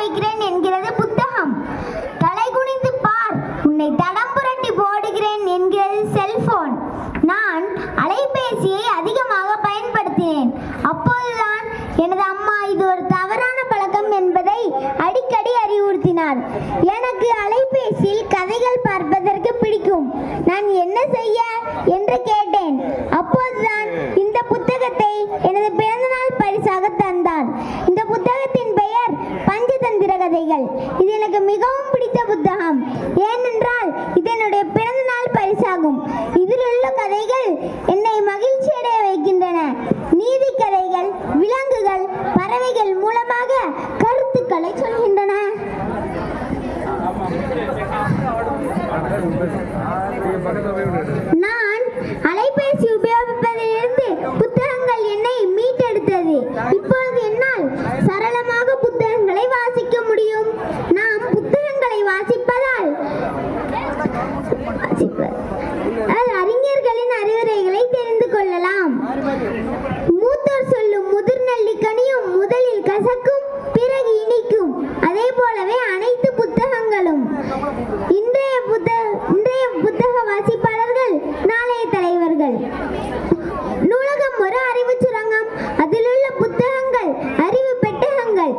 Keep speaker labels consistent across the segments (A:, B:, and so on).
A: வைக்கிறேன் என்கிறது புத்தகம். தலை குனிந்து பார், உன்னை தடம் புரட்டி போடுகிறேன் என்கிறது செல்போன். நான் அலைபேசியை அதிகமாக பயன்படுத்தினேன். அப்போதுதான் எனது அம்மா இது ஒரு தவறான பழக்கம் என்பதை அடிக்கடி அறிவுறுத்தினார். எனக்கு அலைபேசியில் கதைகள் பார்ப்பதற்கு பிடிக்கும். நான் என்ன செய்ய என்று கேட்டேன். அப்போதுதான் இந்த புத்தகத்தை எனது பிறந்தநாள் பரிசாக தந்தார். இந்த புத்தகத்தின் பெயர் பஞ்சதந்திர கதைகள். இது எனக்கு மிகவும் பிடித்த புத்தகம். ஏனென்றால் இது என்னுடைய பிறந்தநாள் பரிசாகும். இதில் உள்ள கதைகள் என்னை மகிழ்ச்சி அடைய வைக்கின்றன. நீதி கதைகள், விலங்குகள், பறவைகள் மூலமாக கருத்துக்களை சொல்கின்றன. நான் அலைபேசி உபயோகிப்பதிலிருந்து புத்தகங்கள் என்னை மீட்டெடுத்தது. இப்பொழுது என்னால் சரளமாக புத்தகங்களை வாசிக்க முடியும். நாம் புத்தகங்களை வாசிப்பதால் அறிஞர்களின் அறிவுரைகளை தெரிந்து கொள்ளலாம். மூத்தோர் சொல்லும் முதிர்நெல்லி கனியும் முதலில் கசக்கும், பிறகு இனிக்கும். அதே போலவே அனைத்து புத்தகங்களும். இன்றைய புத்தக வாசிப்பாளர்கள் நாளைய தலைவர்கள். நூலகம் ஒரு அறிவு சுரங்கம். அதில் உள்ள புத்தகங்கள் அறிவு பெட்டகங்கள்.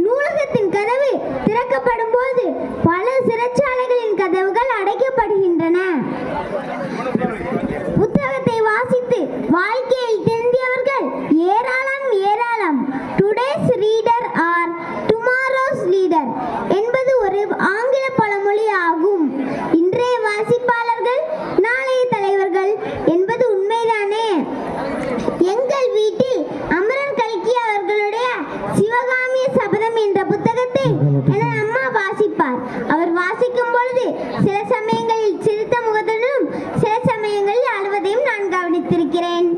A: நூலகத்தின் கதவு திறக்கப்படும் போது பல சிறைச்சாலைகளின் கதவுகள் அடைக்கப்படுகின்றன. புத்தகத்தை வாசித்து வாழ்க்கையில் திருந்தியவர்கள் ஏராளம் ஏராளம். Today's reader are tomorrow's leader என்பது ஒரு ஆங்கில பழமொழி ஆகும். இன்றைய வாசிப்பாளர்கள் நாளைய தலைவர்கள் என்பது உண்மைதானே? எங்கள் வீட்டில் அமரர் கல்கி அவர்களுடைய சிவகாமிய சபதம் என்ற புத்தகத்தை எனது அம்மா வாசிப்பார். அவர் வாசிக்கும் பொழுது சில சமயங்களில் சிரித்த முகத்துடனும் சில சமயங்களில் அழுவதையும் நான் கவனித்திருக்கிறேன்.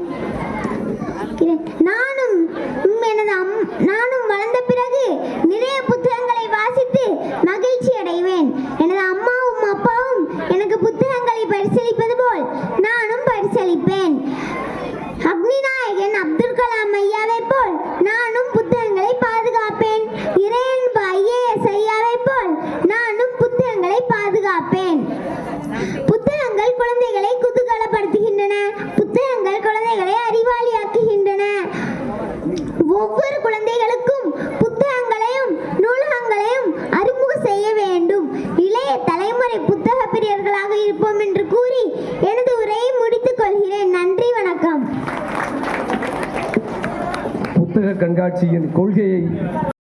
A: நானும் வளர்ந்த பிறகு நிறைய புத்தகங்களை வாசித்து மகிழ்ச்சி அடைவேன். எனது அம்மாவும் அப்பாவும் எனக்கு புத்தகங்களை பரிசளிப்பது போல் நானும் பரிசளிப்பேன். அக்னிநாயகன் அப்துல் கலாம் ஐயாவை போல் நானும் புத்தகங்களை பாதுகாப்பேன். இறையன்பு ஐஏஎஸ் ஐயாவை போல் நானும் புத்தகங்களை பாதுகாப்பேன். புத்தகங்கள் குழந்தைகளை குதூகலப்படுத்துகின்றன. புத்தகங்கள் குழந்தைகளை அறிவாளியாக்குகின்றன. ஒவ்வொரு குழந்தைகளுக்கும் புத்தகங்களையும் நூலகங்களையும் அறிமுகம் செய்ய வேண்டும். இளைய தலைமுறை புத்தக பிரியர்களாக இருப்போம் என்று கூறி எனது உரையை முடித்துக் கொள்கிறேன். நன்றி, வணக்கம்.
B: புத்தக கண்காட்சியின் கொள்கையை